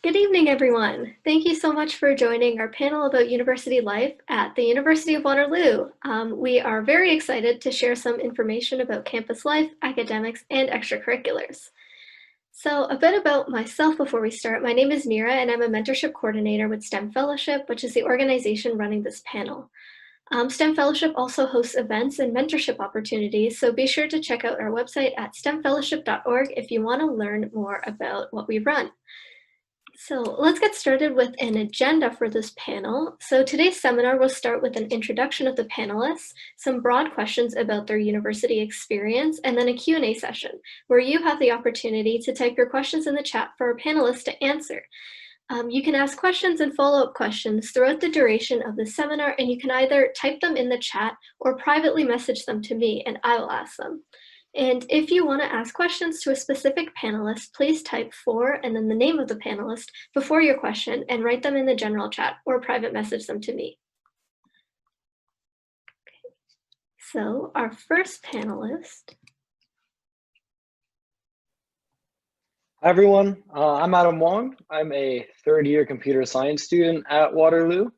Good evening, everyone. Thank you so much for joining our panel about university life at the University of Waterloo. We are very excited to share some information about campus life, academics, and extracurriculars. So a bit about myself before we start. My name is Nira, and I'm a mentorship coordinator with STEM Fellowship, which is the organization running this panel. STEM Fellowship also hosts events and mentorship opportunities, so be sure to check out our website at stemfellowship.org if you want to learn more about what we run. So let's get started with an agenda for this panel. So today's seminar will start with an introduction of the panelists, some broad questions about their university experience, and then a Q&A session where you have the opportunity to type your questions in the chat for our panelists to answer. You can ask questions and follow-up questions throughout the duration of the seminar, and you can either type them in the chat or privately message them to me, and I will ask them. And if you want to ask questions to a specific panelist, please type for and then the name of the panelist before your question and write them in the general chat or private message them to me. Okay. So our first panelist. Hi everyone, I'm Adam Wong. I'm a third-year computer science student at Waterloo.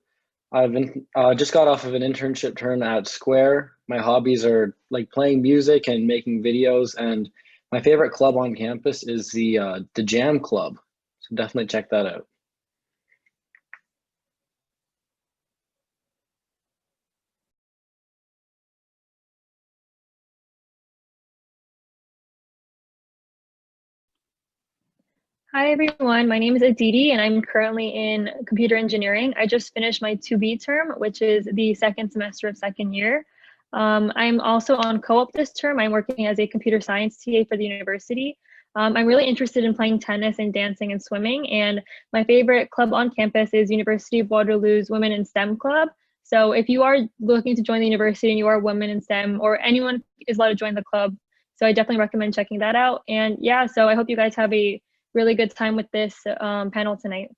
I've been just got off of an internship term at Square. My hobbies are like playing music and making videos, and my favorite club on campus is the Jam Club. So definitely check that out. Hi everyone, my name is Aditi and I'm currently in computer engineering. I just finished my 2B term, which is the second semester of second year. I'm also on co-op this term. I'm working as a computer science TA for the university. I'm really interested in playing tennis and dancing and swimming, and my favorite club on campus is University of Waterloo's Women in STEM Club. So if you are looking to join the university and you are women in STEM, or anyone is allowed to join the club, so I definitely recommend checking that out. And yeah, so I hope you guys have a really good time with this panel tonight.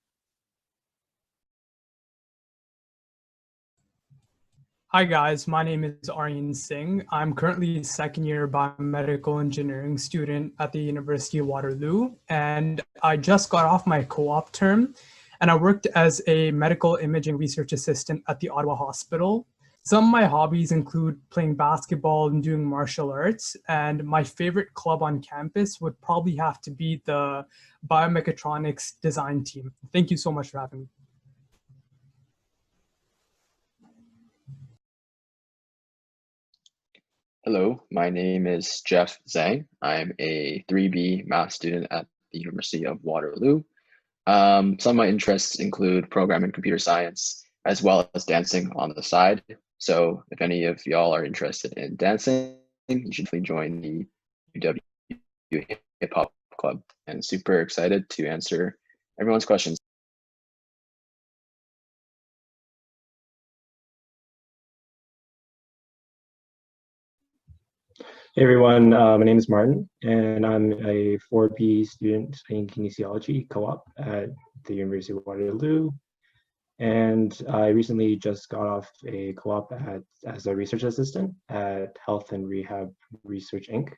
Hi guys, my name is Aryan Singh. I'm currently a second year biomedical engineering student at the University of Waterloo, and I just got off my co-op term, and I worked as a medical imaging research assistant at the Ottawa Hospital. Some of my hobbies include playing basketball and doing martial arts, and my favorite club on campus would probably have to be the biomechatronics design team. Thank you so much for having me. Hello, my name is Jeff Zhang. I'm a 3B math student at the University of Waterloo. Some of my interests include programming and computer science, as well as dancing on the side. So if any of y'all are interested in dancing, you should definitely join the UW Hip Hop Club, and super excited to answer everyone's questions. Hey everyone, my name is Martin, and I'm a 4B student studying kinesiology co-op at the University of Waterloo. And I recently just got off a co-op as a research assistant at Health and Rehab Research Inc.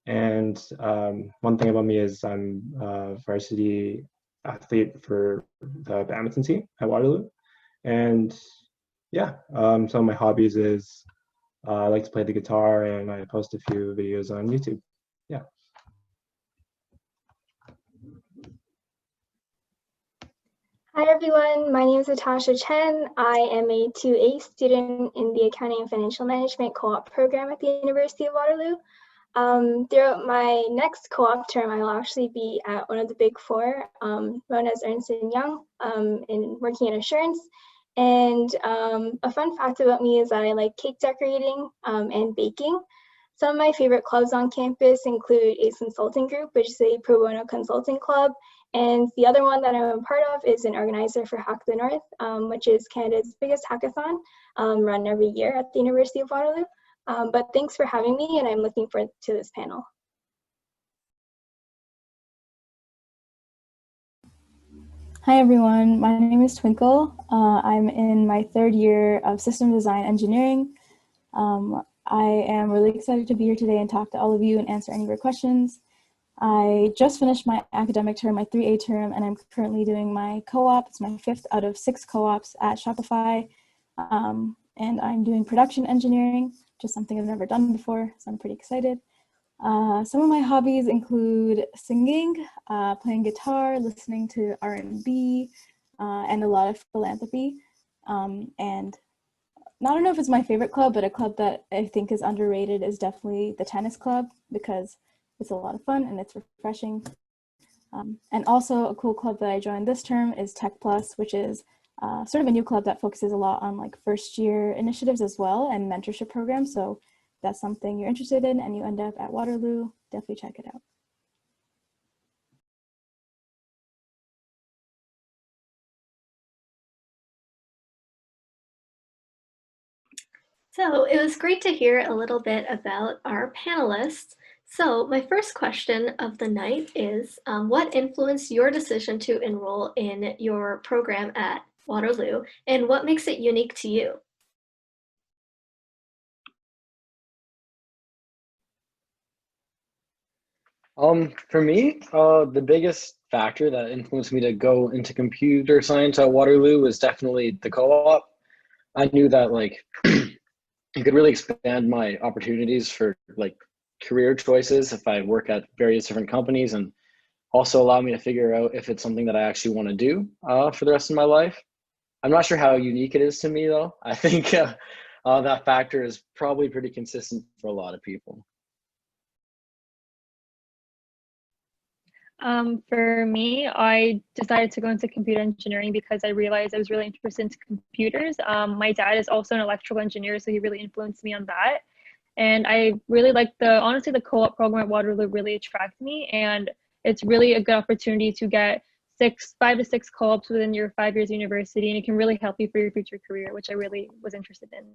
And one thing about me is I'm a varsity athlete for the badminton team at Waterloo. And yeah, some of my hobbies is I like to play the guitar, and I post a few videos on YouTube. Yeah. Hi everyone, my name is Natasha Chen. I am a 2A student in the Accounting and Financial Management co-op program at the University of Waterloo. Throughout my next co-op term, I will actually be at one of the big four, known as Ernst & Young, in working in assurance. And a fun fact about me is that I like cake decorating and baking. Some of my favorite clubs on campus include Ace Consulting Group, which is a pro bono consulting club. And the other one that I'm a part of is an organizer for Hack the North, which is Canada's biggest hackathon, run every year at the University of Waterloo. But thanks for having me, and I'm looking forward to this panel. Hi everyone, my name is Twinkle. I'm in my third year of system design engineering. I am really excited to be here today and talk to all of you and answer any of your questions. I just finished my academic term, my 3A term, and I'm currently doing my co-op. It's my 5th out of 6 co-ops at Shopify. And I'm doing production engineering, which is something I've never done before, so I'm pretty excited. Some of my hobbies include singing, playing guitar, listening to R&B, and a lot of philanthropy. And I don't know if it's my favorite club, but a club that I think is underrated is definitely the tennis club, because it's a lot of fun and it's refreshing. And also a cool club that I joined this term is Tech Plus, which is sort of a new club that focuses a lot on like first year initiatives as well and mentorship programs. So if that's something you're interested in and you end up at Waterloo, definitely check it out. So it was great to hear a little bit about our panelists. So my first question of the night is, what influenced your decision to enroll in your program at Waterloo, and what makes it unique to you? For me, the biggest factor that influenced me to go into computer science at Waterloo was definitely the co-op. I knew that like it could really expand my opportunities for like career choices if I work at various different companies, and also allow me to figure out if it's something that I actually want to do for the rest of my life. I'm not sure how unique it is to me though. I think that factor is probably pretty consistent for a lot of people. For me, I decided to go into computer engineering because I realized I was really interested in computers. My dad is also an electrical engineer, so he really influenced me on that. And I really like honestly, the co-op program at Waterloo really attracted me, and it's really a good opportunity to get 5 to 6 co-ops within your 5 years of university, and it can really help you for your future career, which I really was interested in.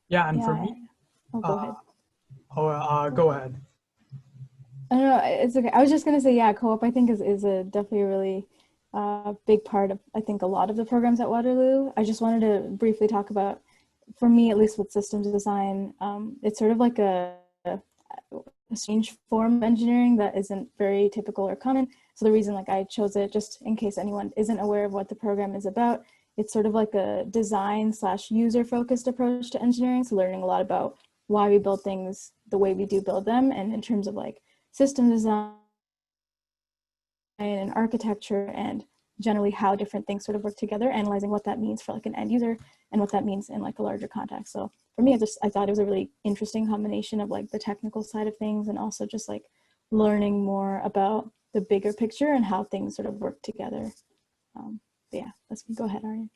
Yeah, and for me, go ahead. Go ahead. I don't know, it's okay. I was just gonna say, yeah, co-op I think is definitely a really big part of, I think, a lot of the programs at Waterloo. I just wanted to briefly talk about, for me at least with systems design, it's sort of like a strange form of engineering that isn't very typical or common. So the reason like I chose it, just in case anyone isn't aware of what the program is about, it's sort of like a design / user focused approach to engineering. So learning a lot about why we build things the way we do build them, and in terms of like system design and architecture, and generally how different things sort of work together, analyzing what that means for like an end user and what that means in like a larger context. So for me, I thought it was a really interesting combination of like the technical side of things and also just like learning more about the bigger picture and how things sort of work together. But yeah, let's go ahead, Aryan.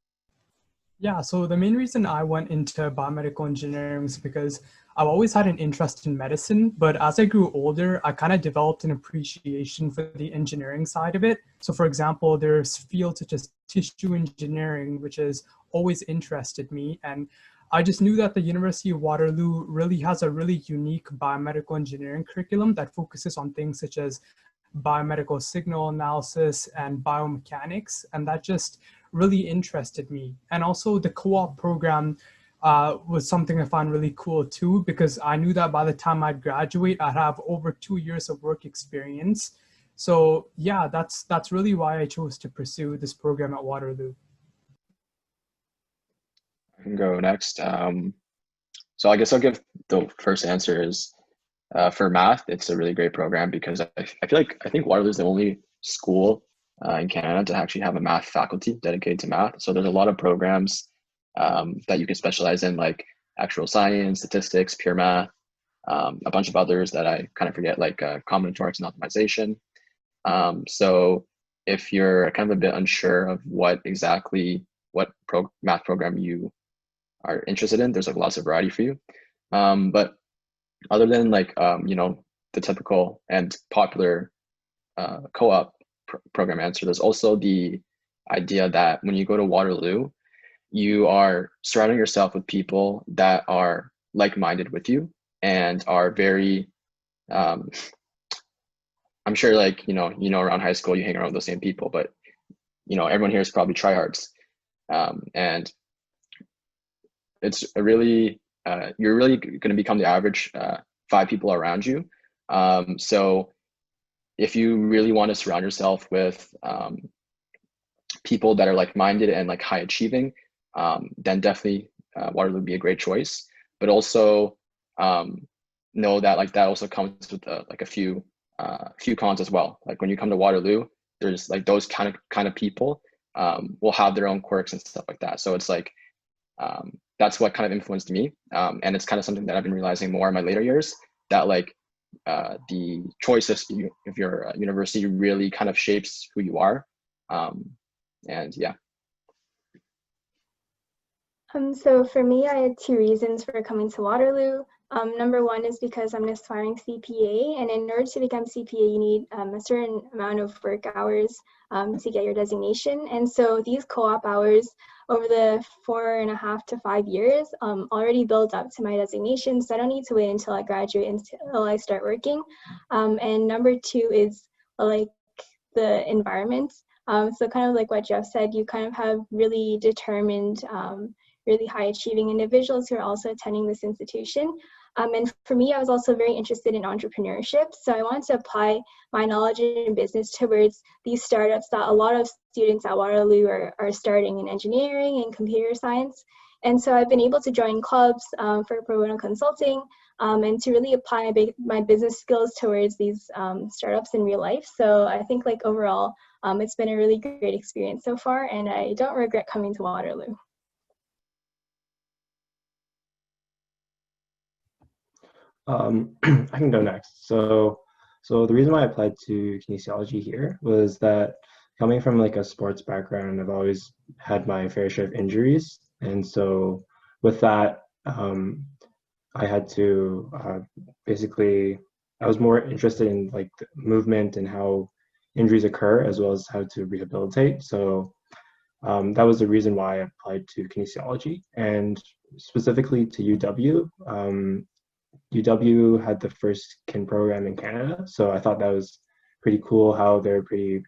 Yeah, so the main reason I went into biomedical engineering is because I've always had an interest in medicine, but as I grew older, I kind of developed an appreciation for the engineering side of it. So for example, there's fields such as tissue engineering, which has always interested me. And I just knew that the University of Waterloo really has a really unique biomedical engineering curriculum that focuses on things such as biomedical signal analysis and biomechanics, and that just really interested me. And also the co-op program was something I found really cool too, because I knew that by the time I'd graduate, I'd have over 2 years of work experience. So yeah, that's really why I chose to pursue this program at Waterloo. I can go next. So I guess I'll give the first answer is for math, it's a really great program because I think Waterloo is the only school in Canada to actually have a math faculty dedicated to math. So there's a lot of programs that you can specialize in, like actual science, statistics, pure math, a bunch of others that I kind of forget, like combinatorics and optimization. So if you're kind of a bit unsure of what math program you are interested in, there's like lots of variety for you. But other than like, the typical and popular co-op program answer, there's also the idea that when you go to Waterloo, you are surrounding yourself with people that are like-minded with you and are very, I'm sure like, around high school, you hang around with those same people, but everyone here is probably tryhards. And it's a really, you're really going to become the average 5 people around you. So if you really want to surround yourself with people that are like-minded and like high achieving, then definitely Waterloo would be a great choice. But also know that like that also comes with like a few cons as well. Like when you come to Waterloo, there's like those kind of people will have their own quirks and stuff like that. So it's like that's what kind of influenced me, and it's kind of something that I've been realizing more in my later years, that like the choices of your university really kind of shapes who you are. And yeah. So for me, I had 2 reasons for coming to Waterloo. Number 1 is because I'm an aspiring CPA, and in order to become CPA, you need a certain amount of work hours to get your designation. And so these co-op hours over the 4.5 to 5 years already built up to my designation, so I don't need to wait until I graduate until I start working. And number 2 is like the environment. So kind of like what Jeff said, you kind of have really determined, really high achieving individuals who are also attending this institution. And for me, I was also very interested in entrepreneurship. So I wanted to apply my knowledge in business towards these startups that a lot of students at Waterloo are starting in engineering and computer science. And so I've been able to join clubs for pro bono consulting and to really apply my business skills towards these startups in real life. So I think like overall, it's been a really great experience so far, and I don't regret coming to Waterloo. I can go next. So the reason why I applied to kinesiology here was that coming from like a sports background, I've always had my fair share of injuries. And so with that, I had to basically, I was more interested in like the movement and how injuries occur, as well as how to rehabilitate. So that was the reason why I applied to kinesiology, and specifically to UW. UW had the first kin program in Canada, so I thought that was pretty cool how they're pretty,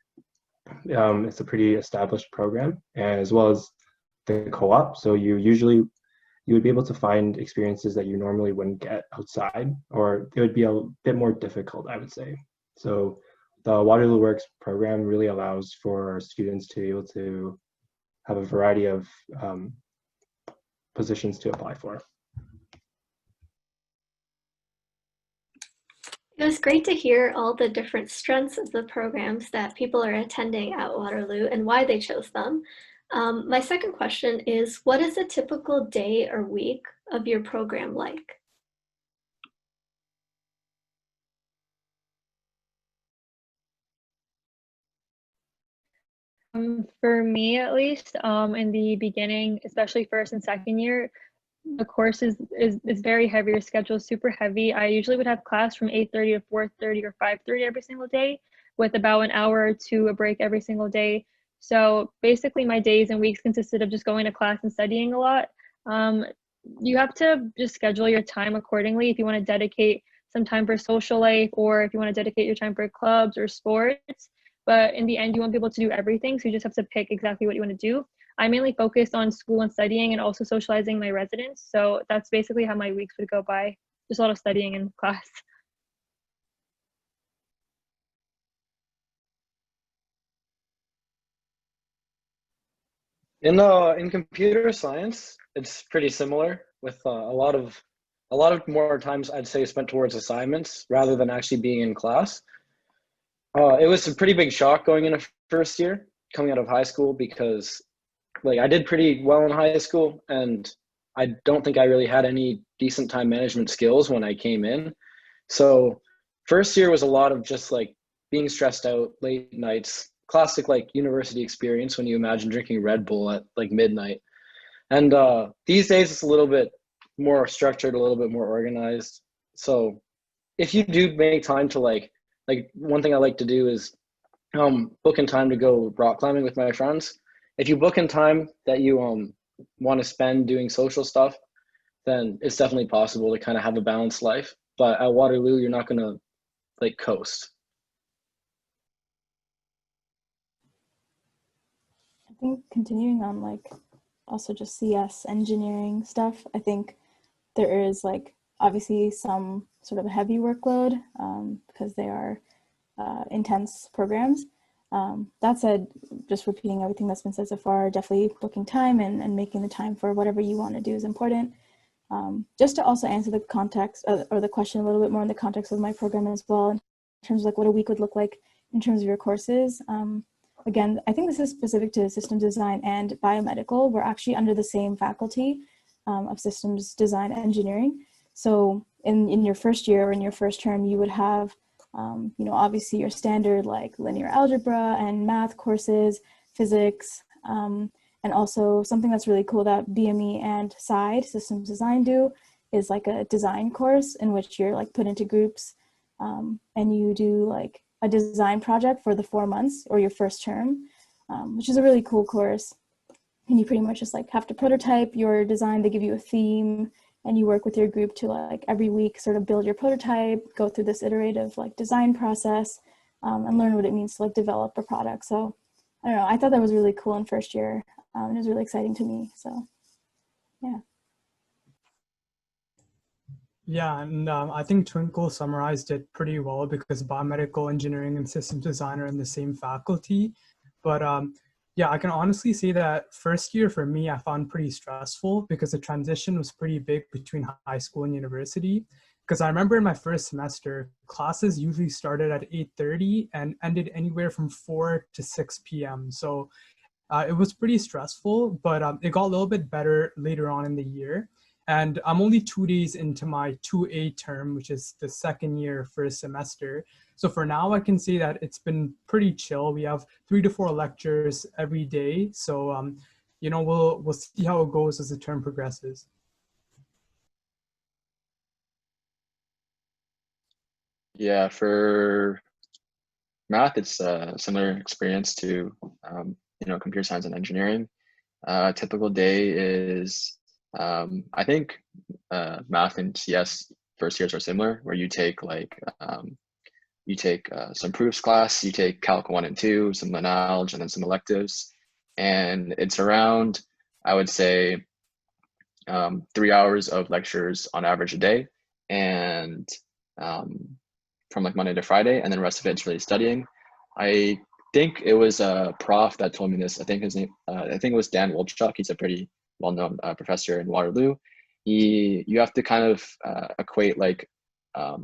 it's a pretty established program, as well as the co-op. So you would be able to find experiences that you normally wouldn't get outside, or it would be a bit more difficult, I would say. So the Waterloo Works program really allows for students to be able to have a variety of positions to apply for. It was great to hear all the different strengths of the programs that people are attending at Waterloo and why they chose them. My second question is, what is a typical day or week of your program like? For me, at least, in the beginning, especially first and second year, the course is very heavy. Your schedule is super heavy. I usually would have class from 8:30 to 4:30 or 5:30 every single day, with about an hour or two a break every single day. So basically my days and weeks consisted of just going to class and studying a lot. You have to just schedule your time accordingly if you want to dedicate some time for social life, or if you want to dedicate your time for clubs or sports. But in the end, you won't be able to do everything, so you just have to pick exactly what you want to do. I mainly focused on school and studying, and also socializing my residents. So that's basically how my weeks would go by. Just a lot of studying in class. In computer science, it's pretty similar, with a lot of more times I'd say spent towards assignments rather than actually being in class. It was a pretty big shock going into first year, coming out of high school, because like I did pretty well in high school, and I don't think I really had any decent time management skills when I came in. So first year was a lot of just like being stressed out, late nights, classic like university experience when you imagine drinking Red Bull at like midnight. And these days it's a little bit more structured, a little bit more organized. So if you do make time to like one thing I like to do is book in time to go rock climbing with my friends. If you book in time that you want to spend doing social stuff, then it's definitely possible to kind of have a balanced life. But at Waterloo, you're not going to like coast. I think continuing on like also just CS engineering stuff, I think there is like obviously some sort of a heavy workload because they are intense programs. That said, just repeating everything that's been said so far, definitely booking time and making the time for whatever you want to do is important. Just to also answer the context or the question a little bit more in the context of my program as well, in terms of like what a week would look like in terms of your courses. Again, I think this is specific to systems design and biomedical. We're actually under the same faculty of systems design engineering. So in your first year or in your first term, you would have, obviously your standard like linear algebra and math courses, physics, and also something that's really cool that BME and SIDE, systems design, do is like a design course in which you're like put into groups and you do like a design project for the 4 months or your first term, which is a really cool course. And you pretty much just like have to prototype your design. They give you a theme and you work with your group to like every week sort of build your prototype, go through this iterative like design process and learn what it means to like develop a product. So I don't know, I thought that was really cool in first year. It was really exciting to me. So yeah. Yeah, and I think Twinkle summarized it pretty well because biomedical engineering and systems design are in the same faculty. But yeah, I can honestly say that first year for me, I found pretty stressful because the transition was pretty big between high school and university. Because I remember in my first semester, classes usually started at 8:30 and ended anywhere from 4 to 6 p.m. So it was pretty stressful, but it got a little bit better later on in the year. And I'm only 2 days into my 2A term, which is the second year first semester. So for now, I can say that it's been pretty chill. We have 3 to 4 lectures every day. So, we'll see how it goes as the term progresses. Yeah, for math, it's a similar experience to, computer science and engineering. A typical day is, I think math and CS first years are similar, where you take some proofs class, you take Calc 1 and 2, some Alg, and then some electives. And it's around, I would say, 3 hours of lectures on average a day. And from like Monday to Friday, and then the rest of it's really studying. I think it was a prof that told me this. I think his name, I think it was Dan Wolchuk. He's a pretty well-known professor in Waterloo. You have to kind of equate like a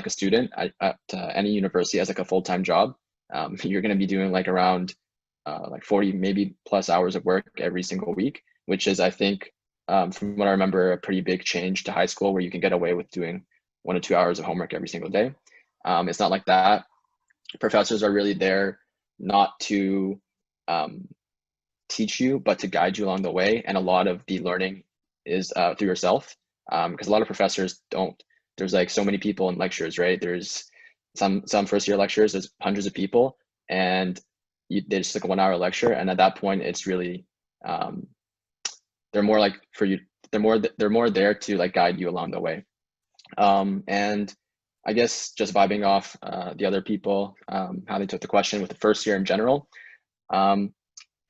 student at any university as like a full-time job. You're going to be doing like around like 40 maybe plus hours of work every single week, which is, I think, from what I remember, a pretty big change to high school where you can get away with doing 1 to 2 hours of homework every single day. It's not like that. Professors are really there not to teach you, but to guide you along the way. And a lot of the learning is through yourself, because a lot of professors don't. There's like so many people in lectures, right? There's some first year lectures, there's hundreds of people, and they just like a 1 hour lecture. And at that point, it's really they're more like for you. They're more there to like guide you along the way. And I guess just vibing off the other people, how they took the question with the first year in general.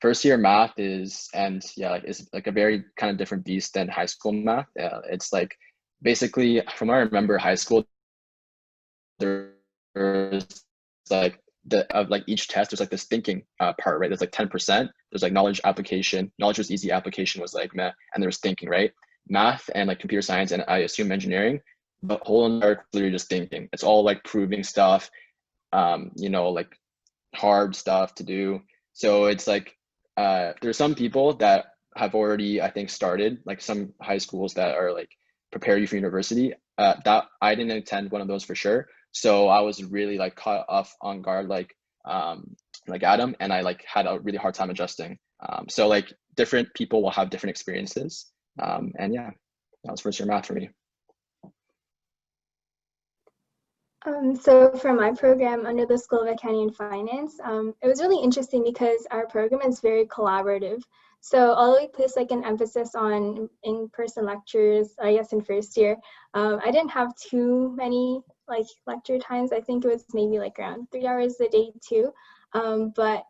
First year math is like a very kind of different beast than high school math. It's like basically, from what I remember, high school, there's like each test, there's like this thinking part, right? There's like 10%. There's like knowledge application. Knowledge was easy, application was like meh, and there's thinking, right? Math and like computer science and I assume engineering, the whole entire literally just thinking. It's all like proving stuff, like hard stuff to do. So it's like there's some people that have already, I think, started, like some high schools that are like prepare you for university. That I didn't attend one of those for sure. So I was really like caught off on guard, like Adam, and I like had a really hard time adjusting. So like different people will have different experiences. And yeah, that was first year math for me. So for my program under the School of Accounting and Finance, it was really interesting because our program is very collaborative. So although we place like an emphasis on in-person lectures, I guess in first year, I didn't have too many like lecture times. I think it was maybe like around 3 hours a day too. But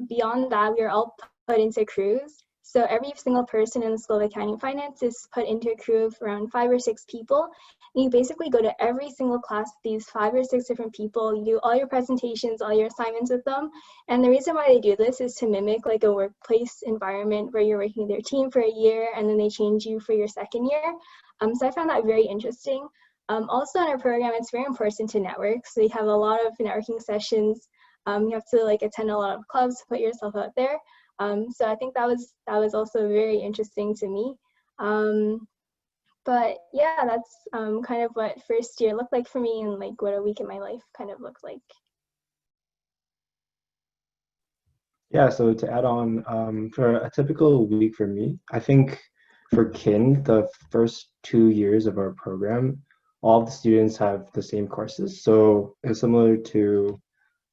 beyond that, we were all put into crews. So every single person in the School of Accounting and Finance is put into a crew of around 5 or 6 people. And you basically go to every single class with these 5 or 6 different people. You do all your presentations, all your assignments with them. And the reason why they do this is to mimic like a workplace environment where you're working with their team for a year and then they change you for your second year. So I found that very interesting. Also in our program, it's very important to network. So we have a lot of networking sessions. You have to like attend a lot of clubs to put yourself out there. So I think that was also very interesting to me. But yeah, that's kind of what first year looked like for me and like what a week in my life kind of looked like. Yeah, so to add on, for a typical week for me, I think for kin, the first 2 years of our program, all of the students have the same courses. So it's similar to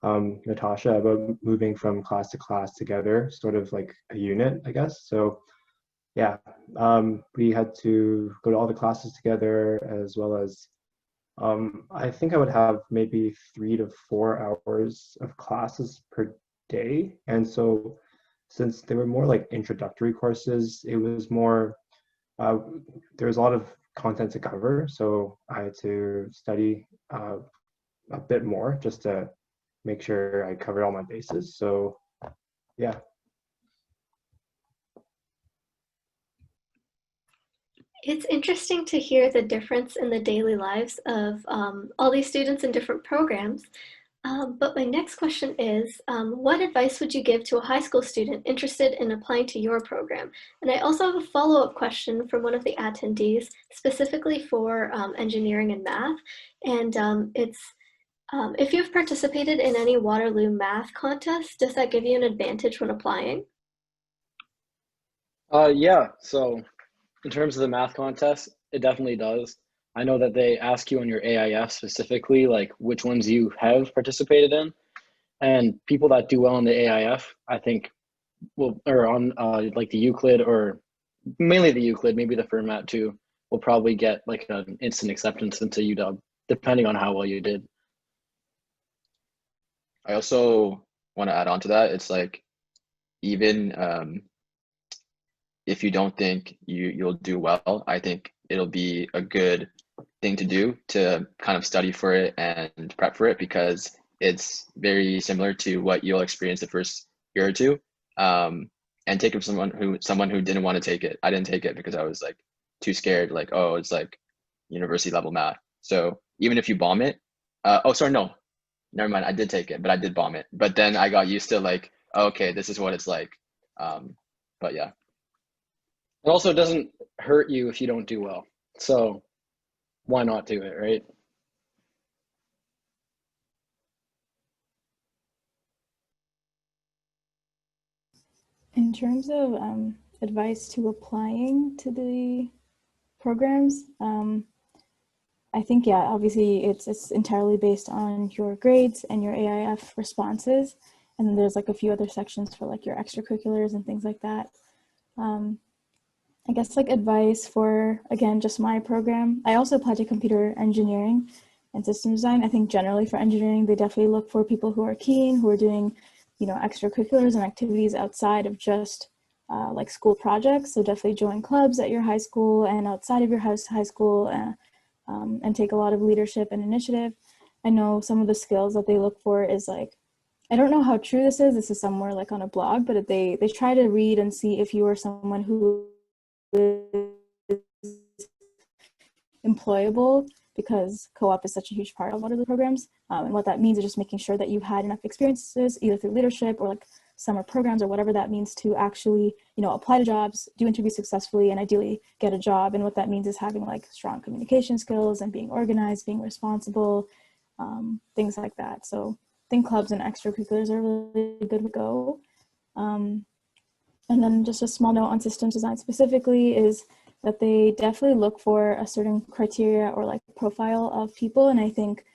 Natasha about moving from class to class together, sort of like a unit, I guess. So yeah, we had to go to all the classes together, as well as I think I would have maybe 3 to 4 hours of classes per day. And so since they were more like introductory courses, it was more, there was a lot of content to cover. So I had to study a bit more just to make sure I covered all my bases. So yeah. It's interesting to hear the difference in the daily lives of all these students in different programs. But my next question is, what advice would you give to a high school student interested in applying to your program? And I also have a follow-up question from one of the attendees, specifically for engineering and math. And it's, if you've participated in any Waterloo math contests, does that give you an advantage when applying? Yeah, so in terms of the math contest, it definitely does. I know that they ask you on your AIF specifically, like which ones you have participated in. And people that do well on the AIF, I think, will, or on like the Euclid, or mainly the Euclid, maybe the Fermat too, will probably get like an instant acceptance into UW, depending on how well you did. I also want to add on to that. It's like, even if you don't think you'll do well, I think it'll be a good thing to do to kind of study for it and prep for it, because it's very similar to what you'll experience the first year or two. And take it from someone who didn't want to take it. I didn't take it because I was like too scared, like, oh, it's like university level math. So even if you bomb it, oh, sorry, no, never mind. I did take it, but I did bomb it. But then I got used to like, okay, this is what it's like. But yeah. It also doesn't hurt you if you don't do well. So why not do it, right? In terms of advice to applying to the programs, I think, yeah, obviously it's entirely based on your grades and your AIF responses. And then there's like a few other sections for like your extracurriculars and things like that. I guess like advice for, again, just my program. I also applied to computer engineering and system design. I think generally for engineering, they definitely look for people who are keen, who are doing, you know, extracurriculars and activities outside of just like school projects. So definitely join clubs at your high school and outside of your high school, and take a lot of leadership and initiative. I know some of the skills that they look for is like, I don't know how true this is somewhere like on a blog, but they try to read and see if you are someone who is employable, because co-op is such a huge part of a lot of the programs. And what that means is just making sure that you've had enough experiences, either through leadership or like summer programs or whatever that means, to actually, you know, apply to jobs, do interviews successfully, and ideally get a job. And what that means is having like strong communication skills and being organized, being responsible, things like that. So I think clubs and extracurriculars are really good to go. And then just a small note on systems design specifically is that they definitely look for a certain criteria or like profile of people. And I think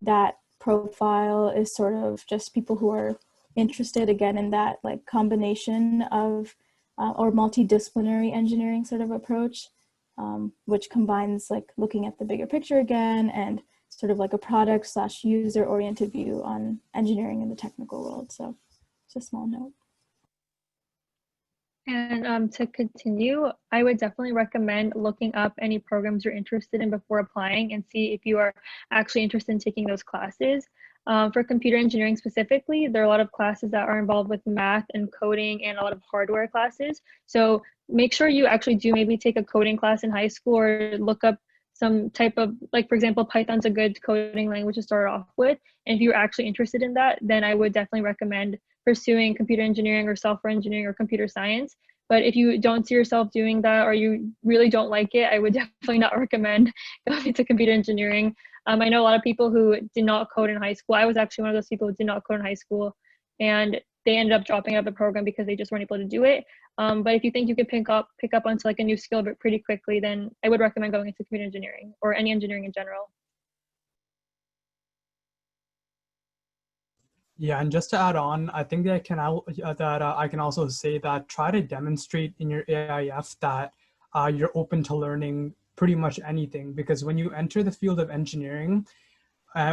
that profile is sort of just people who are interested, again, in that like combination of or multidisciplinary engineering sort of approach, which combines like looking at the bigger picture again and sort of like a product / user oriented view on engineering in the technical world. So it's a small note. And to continue, I would definitely recommend looking up any programs you're interested in before applying and see if you are actually interested in taking those classes. For computer engineering specifically, there are a lot of classes that are involved with math and coding and a lot of hardware classes. So make sure you actually do maybe take a coding class in high school or look up some type of, like, for example, Python's a good coding language to start off with. And if you're actually interested in that, then I would definitely recommend pursuing computer engineering or software engineering or computer science. But if you don't see yourself doing that or you really don't like it, I would definitely not recommend going to computer engineering. I know a lot of people who did not code in high school. I was actually one of those people who did not code in high school, and they ended up dropping out of the program because they just weren't able to do it. But if you think you can pick up onto like a new skill but pretty quickly, then I would recommend going into computer engineering or any engineering in general. Yeah, and just to add on, I think that I can also say that try to demonstrate in your AIF that you're open to learning pretty much anything, because when you enter the field of engineering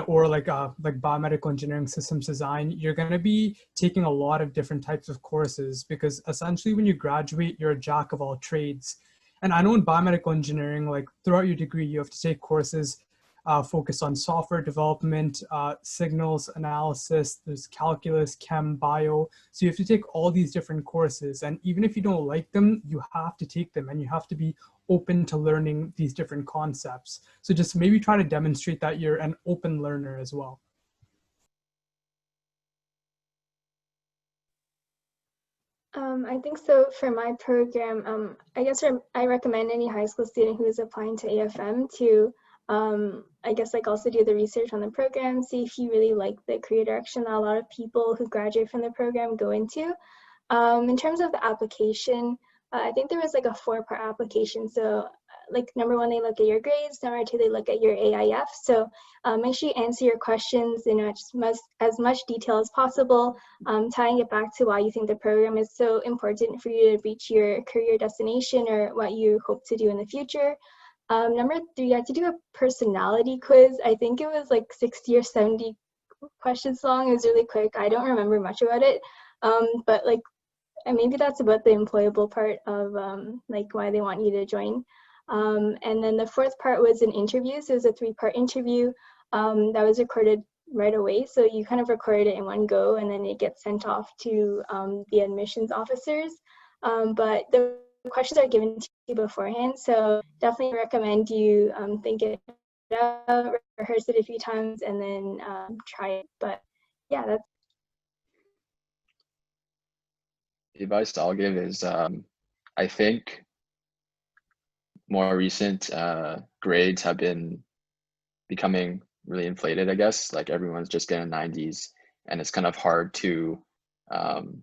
or like biomedical engineering systems design, you're going to be taking a lot of different types of courses, because essentially when you graduate, you're a jack of all trades. And I know in biomedical engineering, like throughout your degree, you have to take courses focused on software development, signals analysis, there's calculus, chem, bio. So you have to take all these different courses. And even if you don't like them, you have to take them and you have to be open to learning these different concepts. So just maybe try to demonstrate that you're an open learner as well. I think so for my program, I guess I recommend any high school student who is applying to AFM to, I guess, like also do the research on the program, see if you really like the career direction that a lot of people who graduate from the program go into. In terms of the application, I think there was like a 4-part application. So like number 1, they look at your grades. Number 2, they look at your AIF. So make sure you answer your questions in as much detail as possible, tying it back to why you think the program is so important for you to reach your career destination or what you hope to do in the future. Number 3, you had to do a personality quiz. I think it was like 60 or 70 questions long. It was really quick. I don't remember much about it, but like, and maybe that's about the employable part of like why they want you to join. And then the 4th part was an interview. So it was a 3-part interview that was recorded right away. So you kind of recorded it in one go, and then it gets sent off to the admissions officers. But the questions are given to you beforehand. So definitely recommend you think it out, rehearse it a few times, and then try it. But yeah, that's The advice I'll give is I think more recent grades have been becoming really inflated, I guess. Like everyone's just getting 90s, and it's kind of hard to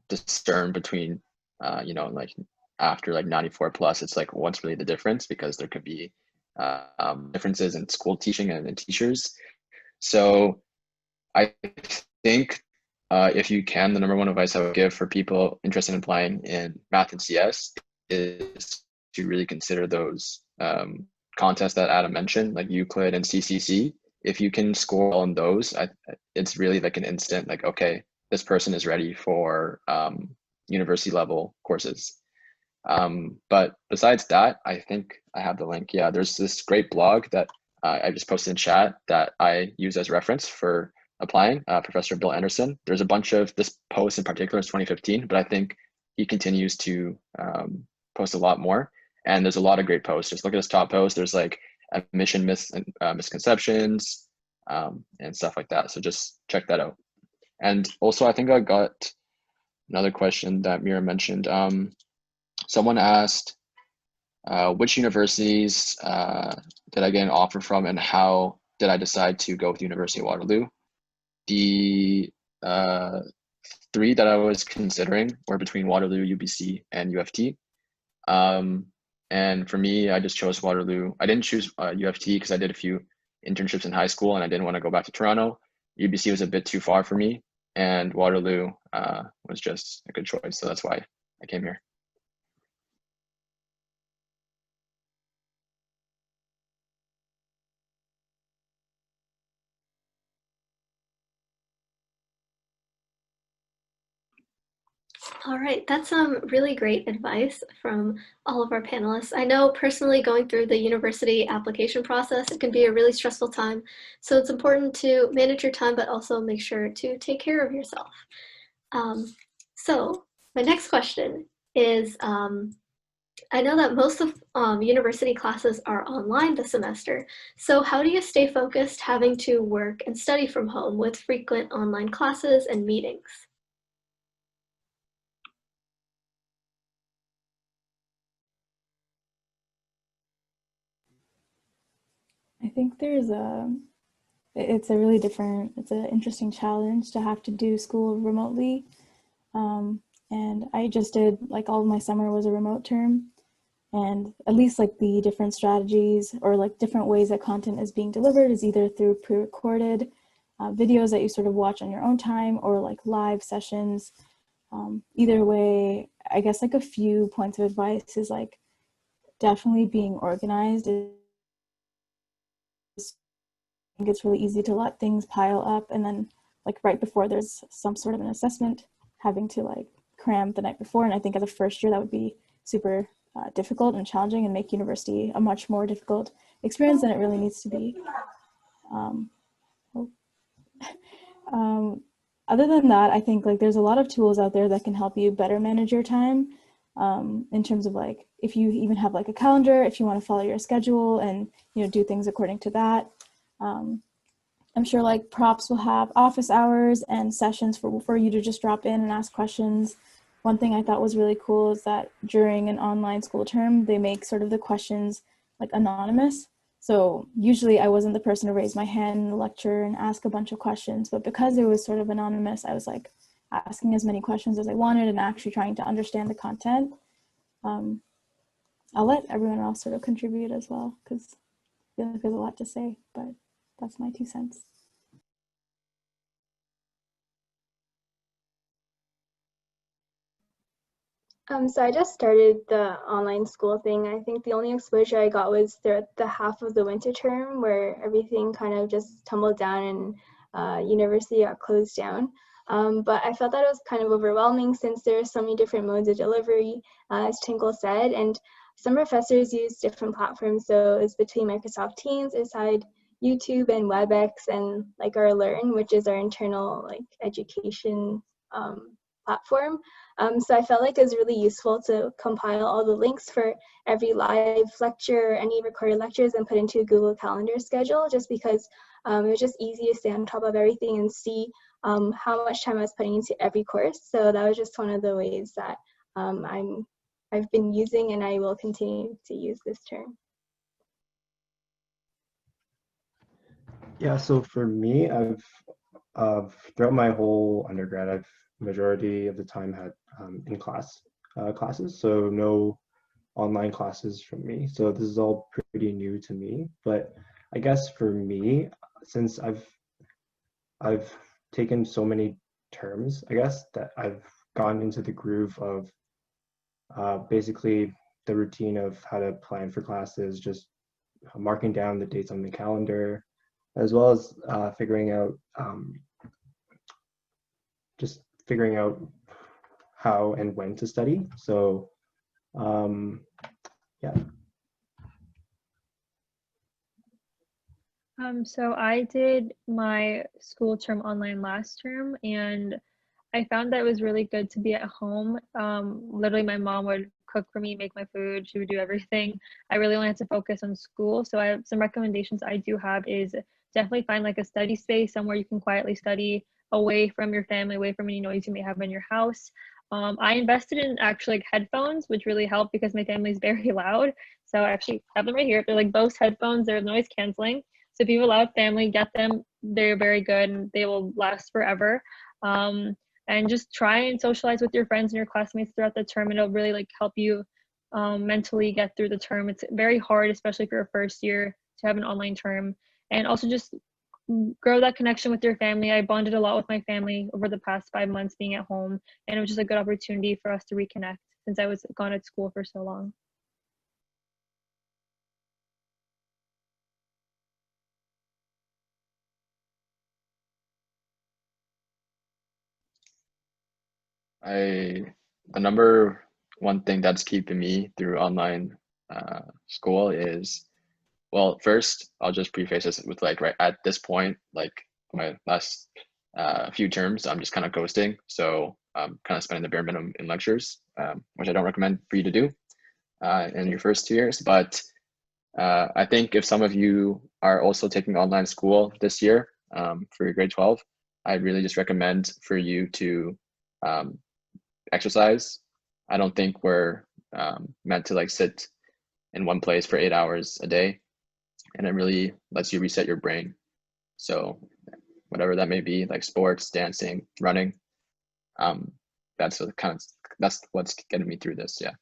discern between, like after like 94 plus, it's like what's really the difference, because there could be differences in school teaching and in teachers. So I think if you can, the number 1 advice I would give for people interested in applying in math and CS is to really consider those contests that Adam mentioned, like Euclid and CCC. If you can score on those, it's really like an instant, like, okay, this person is ready for university level courses. But besides that, I think I have the link. Yeah, there's this great blog that I just posted in chat that I use as reference for applying, Professor Bill Anderson. There's a bunch of, this post in particular is 2015, but I think he continues to post a lot more. And there's a lot of great posts. Just look at his top post. There's like admission misconceptions and stuff like that. So just check that out. And also, I think I got another question that Mira mentioned. Someone asked, which universities did I get an offer from, and how did I decide to go with the University of Waterloo? The 3 that I was considering were between Waterloo, UBC, and UFT. And for me, I just chose Waterloo. I didn't choose UFT because I did a few internships in high school and I didn't want to go back to Toronto. UBC was a bit too far for me, and Waterloo was just a good choice. So that's why I came here. All right, that's some really great advice from all of our panelists. I know personally going through the university application process, it can be a really stressful time. So it's important to manage your time, but also make sure to take care of yourself. So my next question is, I know that most of university classes are online this semester. So how do you stay focused having to work and study from home with frequent online classes and meetings? I think it's a really it's an interesting challenge to have to do school remotely. And I just did, like, all of my summer was a remote term. And at least like the different strategies or like different ways that content is being delivered is either through pre-recorded videos that you sort of watch on your own time or like live sessions. Either way, I guess like a few points of advice is like definitely being organized. I think it's really easy to let things pile up and then like right before there's some sort of an assessment, having to like cram the night before. And I think as a first year that would be super difficult and challenging and make university a much more difficult experience than it really needs to be. Other than that, I think like there's a lot of tools out there that can help you better manage your time in terms of like if you even have like a calendar, if you want to follow your schedule and do things according to that. I'm sure like props will have office hours and sessions for you to just drop in and ask questions. One thing I thought was really cool is that during an online school term, they make sort of the questions like anonymous. So usually I wasn't the person to raise my hand in the lecture and ask a bunch of questions, but because it was sort of anonymous, I was like asking as many questions as I wanted and actually trying to understand the content. I'll let everyone else sort of contribute as well because I feel like there's a lot to say, but that's my 2 cents. So I just started the online school thing. I think the only exposure I got was the half of the winter term where everything kind of just tumbled down and university got closed down. But I felt that it was kind of overwhelming since there are so many different modes of delivery, as Twinkle said, and some professors use different platforms. So it's between Microsoft Teams, inside YouTube and WebEx, and like our Learn, which is our internal like education platform. So I felt like it was really useful to compile all the links for every live lecture, any recorded lectures, and put into a Google Calendar schedule, just because it was just easy to stay on top of everything and see how much time I was putting into every course. So that was just one of the ways that I've been using and I will continue to use this term. Yeah, so for me, I've throughout my whole undergrad, I've majority of the time had in-class classes, so no online classes from me. So this is all pretty new to me. But I guess for me, since I've taken so many terms, I guess that I've gone into the groove of basically the routine of how to plan for classes, just marking down the dates on the calendar, as well as figuring out how and when to study. So yeah. So I did my school term online last term, and I found that it was really good to be at home. Literally, my mom would cook for me, make my food, she would do everything. I really wanted to focus on school. So I have some recommendations I do have is definitely find like a study space, somewhere you can quietly study away from your family, away from any noise you may have in your house. I invested in actually like headphones, which really helped because my family is very loud. So I actually have them right here. They're like Bose headphones, they're noise canceling. So if you have a loud family, get them. They're very good and they will last forever. And just try and socialize with your friends and your classmates throughout the term. It'll really like help you mentally get through the term. It's very hard, especially for your first year, to have an online term. And also just grow that connection with your family. I bonded a lot with my family over the past 5 months being at home, and it was just a good opportunity for us to reconnect since I was gone at school for so long. I the number one thing that's keeping me through online school is, well, first, I'll just preface this with like right at this point, like my last few terms, I'm just kind of ghosting. So I'm kind of spending the bare minimum in lectures, which I don't recommend for you to do in your first 2 years. But I think if some of you are also taking online school this year for your grade 12, I really just recommend for you to exercise. I don't think we're meant to like sit in one place for 8 hours a day, and it really lets you reset your brain. So whatever that may be, like sports, dancing, running, that's what's getting me through this. Yeah.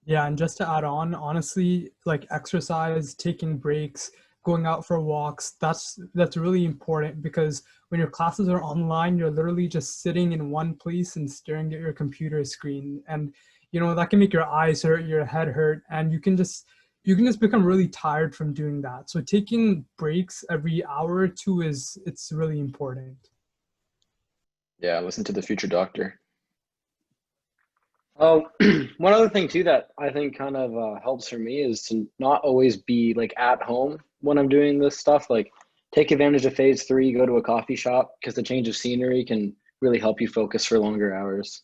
Yeah, and just to add on, honestly, like exercise, taking breaks, going out for walks, that's really important, because when your classes are online, you're literally just sitting in one place and staring at your computer screen. And that can make your eyes hurt, your head hurt, and you can just become really tired from doing that. So taking breaks every hour or two it's really important. Yeah, listen to the future doctor. Oh, one other thing too that I think kind of helps for me is to not always be like at home when I'm doing this stuff. Like take advantage of phase 3, go to a coffee shop, because the change of scenery can really help you focus for longer hours.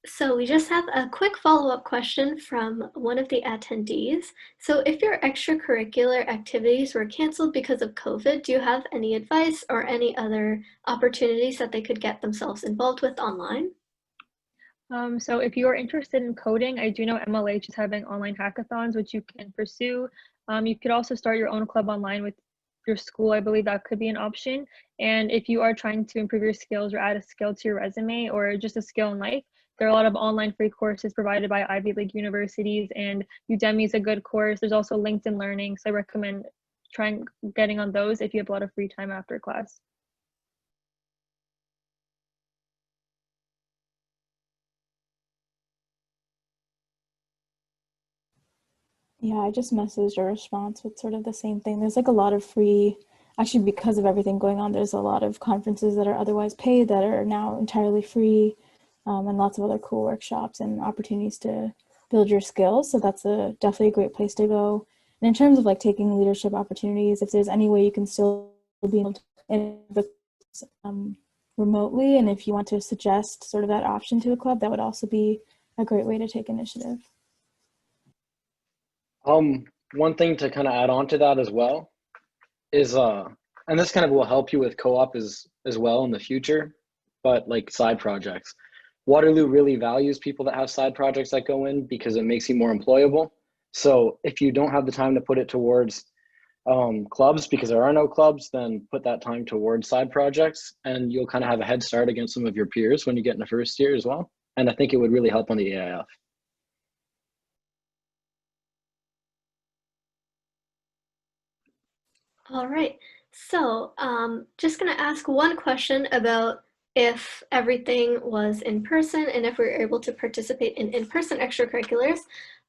So we just have a quick follow-up question from one of the attendees. So if your extracurricular activities were canceled because of COVID, do you have any advice or any other opportunities that they could get themselves involved with online? So if you are interested in coding, I do know MLH is having online hackathons, which you can pursue. You could also start your own club online with your school. I believe that could be an option. And if you are trying to improve your skills or add a skill to your resume or just a skill in life, there are a lot of online free courses provided by Ivy League universities, and Udemy is a good course. There's also LinkedIn Learning, so I recommend trying getting on those if you have a lot of free time after class. Yeah, I just messaged a response with sort of the same thing. There's like a lot of free, actually, because of everything going on, there's a lot of conferences that are otherwise paid that are now entirely free, and lots of other cool workshops and opportunities to build your skills. So that's definitely a great place to go. And in terms of like taking leadership opportunities, if there's any way you can still be involved in the remotely, and if you want to suggest sort of that option to a club, that would also be a great way to take initiative. One thing to kind of add on to that as well is and this kind of will help you with co-op as well in the future, but like side projects. Waterloo really values people that have side projects that go in because it makes you more employable. So if you don't have the time to put it towards clubs because there are no clubs, then put that time towards side projects, and you'll kind of have a head start against some of your peers when you get in the first year as well. And I think it would really help on the AIF. All right, so just gonna ask one question about if everything was in person and if we were able to participate in in-person extracurriculars.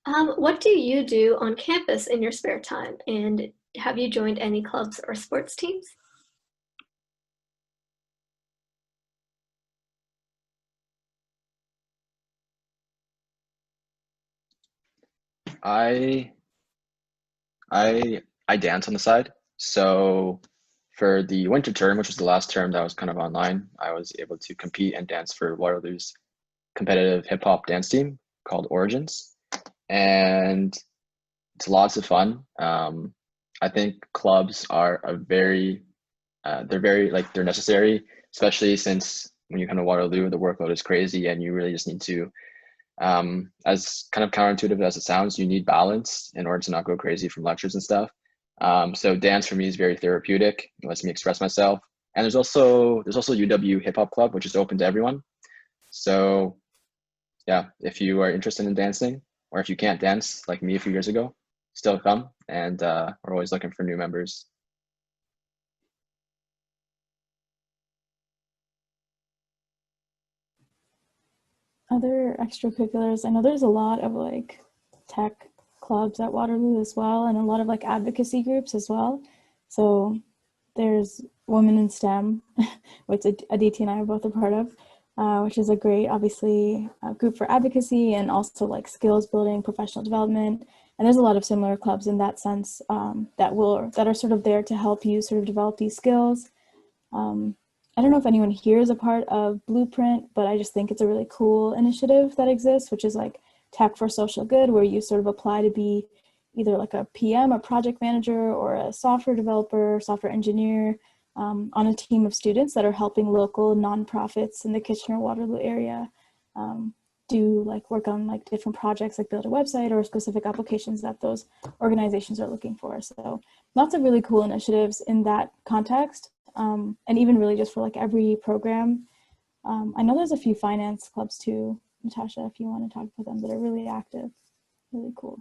What do you do on campus in your spare time? And have you joined any clubs or sports teams? I dance on the side. So for the winter term, which was the last term that was kind of online, I was able to compete and dance for Waterloo's competitive hip hop dance team called Origins, and it's lots of fun. I think clubs are they're necessary, especially since when you come to Waterloo, the workload is crazy, and you really just need to, as kind of counterintuitive as it sounds, you need balance in order to not go crazy from lectures and stuff. So dance for me is very therapeutic. It lets me express myself. And there's also UW Hip Hop Club, which is open to everyone. So yeah, if you are interested in dancing, or if you can't dance like me a few years ago, still come. And we're always looking for new members. Other extracurriculars, I know there's a lot of like tech clubs at Waterloo as well, and a lot of like advocacy groups as well. So there's Women in STEM, which Aditi and I are both a part of, which is a great, obviously, group for advocacy and also like skills building, professional development. And there's a lot of similar clubs in that sense that are sort of there to help you sort of develop these skills. I don't know if anyone here is a part of Blueprint, but I just think it's a really cool initiative that exists, which is like Tech for Social Good, where you sort of apply to be either like a PM, a project manager, or a software developer, software engineer on a team of students that are helping local nonprofits in the Kitchener-Waterloo area do like work on like different projects, like build a website or specific applications that those organizations are looking for. So lots of really cool initiatives in that context. And even really just for like every program. I know there's a few finance clubs too, Natasha, if you want to talk about them, that are really active, really cool.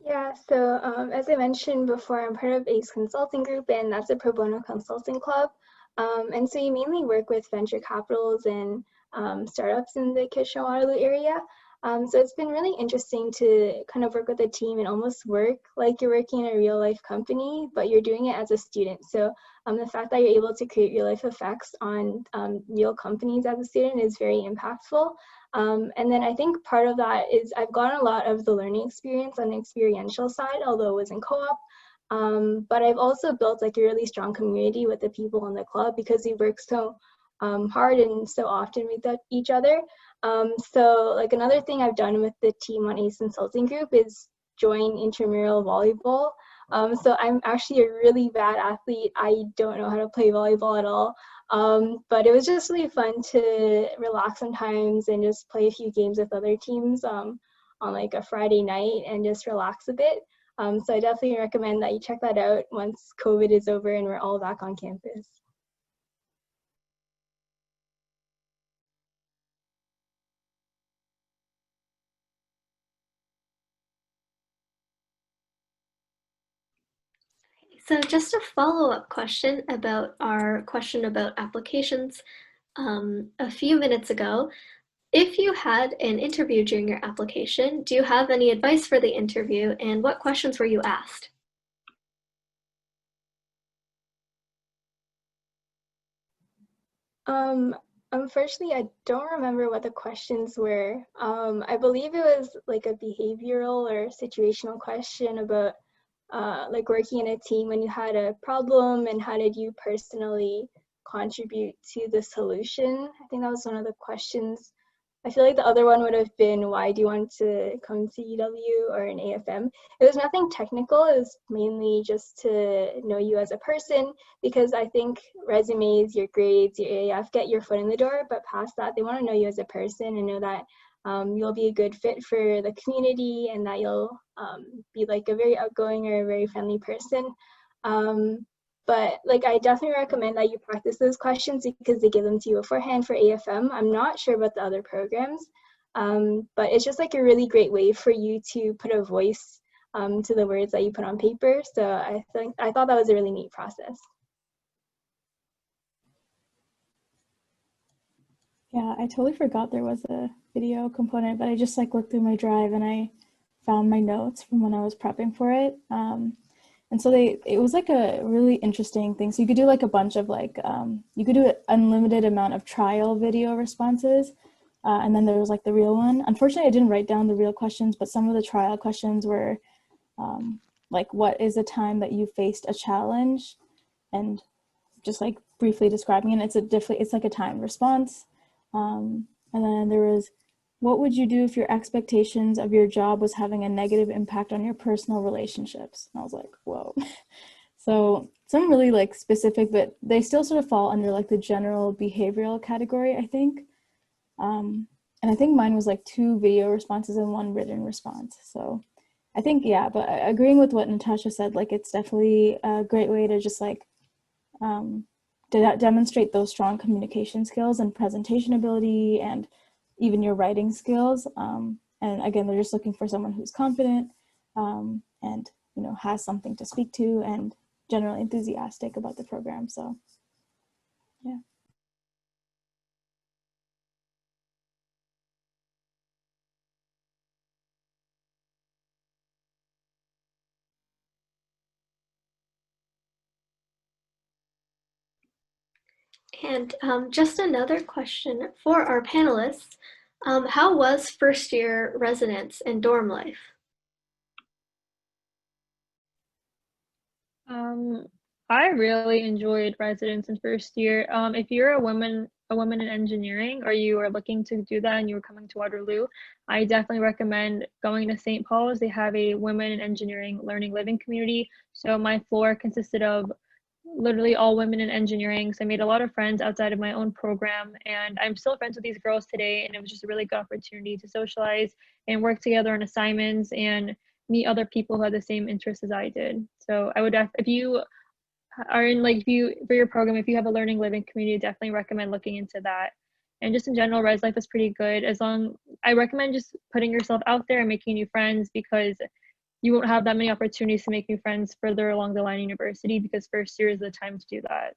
Yeah, so as I mentioned before, I'm part of ACE Consulting Group, and that's a pro bono consulting club. And so you mainly work with venture capitals and startups in the Kitchener-Waterloo area. So it's been really interesting to kind of work with a team and almost work like you're working in a real life company, but you're doing it as a student. So the fact that you're able to create real life effects on real companies as a student is very impactful. And then I think part of that is I've gotten a lot of the learning experience on the experiential side, although it was in co-op. But I've also built like a really strong community with the people in the club because we work so hard and so often with each other. So like another thing I've done with the team on ACE Consulting Group is join intramural volleyball. So I'm actually a really bad athlete. I don't know how to play volleyball at all. But it was just really fun to relax sometimes and just play a few games with other teams on like a Friday night and just relax a bit. So I definitely recommend that you check that out once COVID is over and we're all back on campus. So just a follow-up question about our question about applications a few minutes ago. If you had an interview during your application, do you have any advice for the interview, and what questions were you asked? Unfortunately, I don't remember what the questions were. I believe it was like a behavioral or situational question about like working in a team when you had a problem and how did you personally contribute to the solution. I think that was one of the questions. I feel like the other one would have been, why do you want to come to UW or an AFM? It was nothing technical. It was mainly just to know you as a person, because I think resumes, your grades, your AAF get your foot in the door, but past that, they want to know you as a person and know that you'll be a good fit for the community and that you'll be like a very outgoing or a very friendly person. But like I definitely recommend that you practice those questions because they give them to you beforehand for AFM. I'm not sure about the other programs, but it's just like a really great way for you to put a voice to the words that you put on paper. So I thought that was a really neat process. Yeah, I totally forgot there was a video component, but I just like looked through my drive and I found my notes from when I was prepping for it. And so it was like a really interesting thing. So you could do like a bunch of like, you could do an unlimited amount of trial video responses. And then there was like the real one. Unfortunately, I didn't write down the real questions, but some of the trial questions were like, what is a time that you faced a challenge? And just like briefly describing it. It's like a timed response. And then there was, what would you do if your expectations of your job was having a negative impact on your personal relationships? And I was like, whoa. So some really like specific, but they still sort of fall under like the general behavioral category, I think. And I think mine was like 2 video responses and 1 written response. So I think, yeah, but agreeing with what Natasha said, like it's definitely a great way to just like demonstrate those strong communication skills and presentation ability and even your writing skills. And again, they're just looking for someone who's confident and, you know, has something to speak to and generally enthusiastic about the program. So, yeah. And just another question for our panelists. How was first year residence and dorm life? I really enjoyed residence in first year. If you're a woman in engineering, or you are looking to do that and you were coming to Waterloo, I definitely recommend going to St. Paul's. They have a women in engineering learning living community. So my floor consisted of literally all women in engineering. So I made a lot of friends outside of my own program, and I'm still friends with these girls today. And it was just a really good opportunity to socialize and work together on assignments and meet other people who had the same interests as I did. So I would, if you are in like, if you, for your program, if you have a learning living community, definitely recommend looking into that. And just in general, res life is pretty good. I recommend just putting yourself out there and making new friends, because you won't have that many opportunities to make new friends further along the line in university, because first year is the time to do that.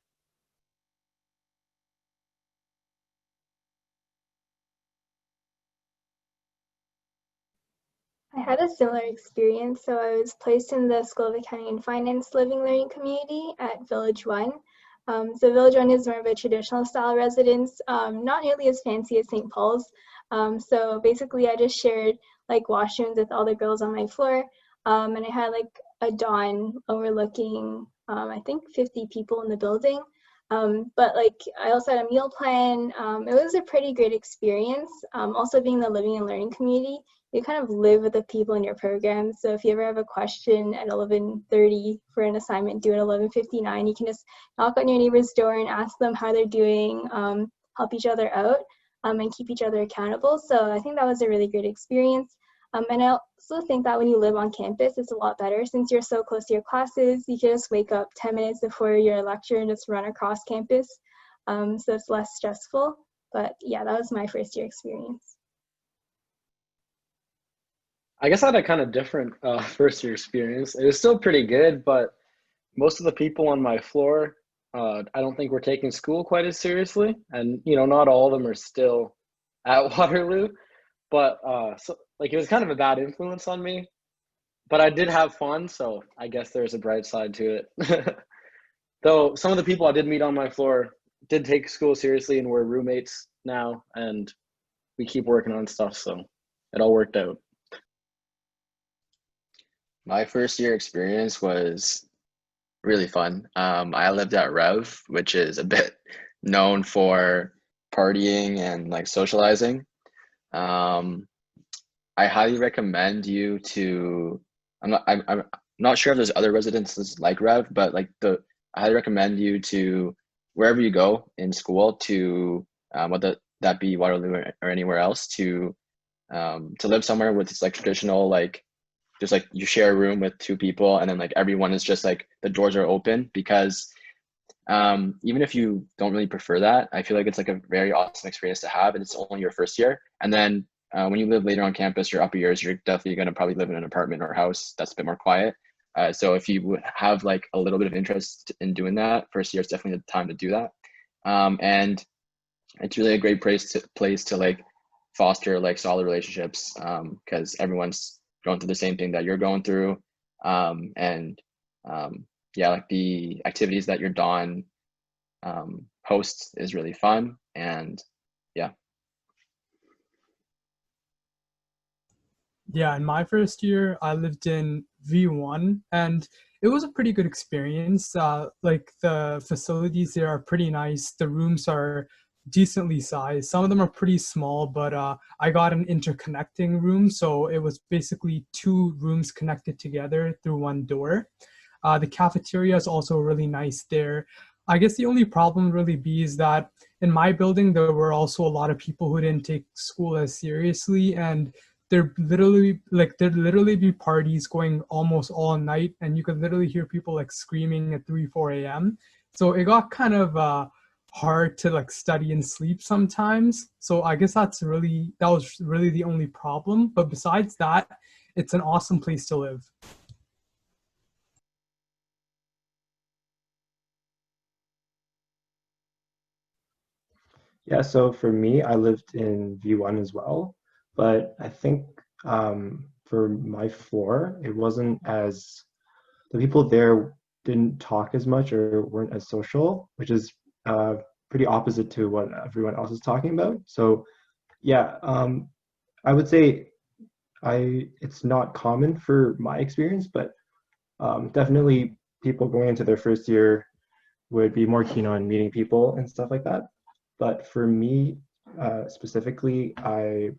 I had a similar experience. So I was placed in the School of Accounting and Finance Living Learning Community at Village 1. So Village 1 is more of a traditional style residence, not nearly as fancy as St. Paul's. So basically I just shared like washrooms with all the girls on my floor. And I had like a dawn overlooking, I think 50 people in the building. But like I also had a meal plan. It was a pretty great experience. Also being the living and learning community, you kind of live with the people in your program. So if you ever have a question at 11:30 for an assignment due at 11:59, you can just knock on your neighbor's door and ask them how they're doing, help each other out, and keep each other accountable. So I think that was a really great experience. And I also think that when you live on campus, it's a lot better since you're so close to your classes. You can just wake up 10 minutes before your lecture and just run across campus. So it's less stressful. But yeah, that was my first year experience. I guess I had a kind of different first year experience. It was still pretty good, but most of the people on my floor, I don't think were taking school quite as seriously. And, you know, not all of them are still at Waterloo, but so like it was kind of a bad influence on me. But I did have fun, so I guess there's a bright side to it. Though some of the people I did meet on my floor did take school seriously and we're roommates now, and we keep working on stuff, so it all worked out. My first year experience was really fun. I lived at Rev, which is a bit known for partying and like socializing. I highly recommend you to. I'm not sure if there's other residences like Rev, but like I highly recommend you to, wherever you go in school, to whether that be Waterloo or anywhere else, to live somewhere with this like traditional, like just like you share a room with two people and then like everyone is just like the doors are open, because even if you don't really prefer that, I feel like it's like a very awesome experience to have, and it's only your first year. And then when you live later on campus, your upper years, you're definitely going to probably live in an apartment or a house that's a bit more quiet. So if you would have like a little bit of interest in doing that, first year is definitely the time to do that. And it's really a great place to like foster like solid relationships, because everyone's going through the same thing that you're going through. And yeah, like the activities that your Dawn hosts is really fun. And yeah. Yeah, in my first year, I lived in V1, and it was a pretty good experience. Like the facilities there are pretty nice. The rooms are decently sized. Some of them are pretty small, but I got an interconnecting room, so it was basically two rooms connected together through one door. The cafeteria is also really nice there. I guess the only problem really be is that in my building, there were also a lot of people who didn't take school as seriously, and there'd literally be parties going almost all night, and you could literally hear people like screaming at 3, 4 a.m. So it got kind of hard to like study and sleep sometimes. So I guess that was really the only problem. But besides that, it's an awesome place to live. Yeah, so for me, I lived in V1 as well, but I think for my floor, it wasn't as, the people there didn't talk as much or weren't as social, which is pretty opposite to what everyone else is talking about. So yeah, I would say it's not common for my experience, but definitely people going into their first year would be more keen on meeting people and stuff like that. But for me specifically, I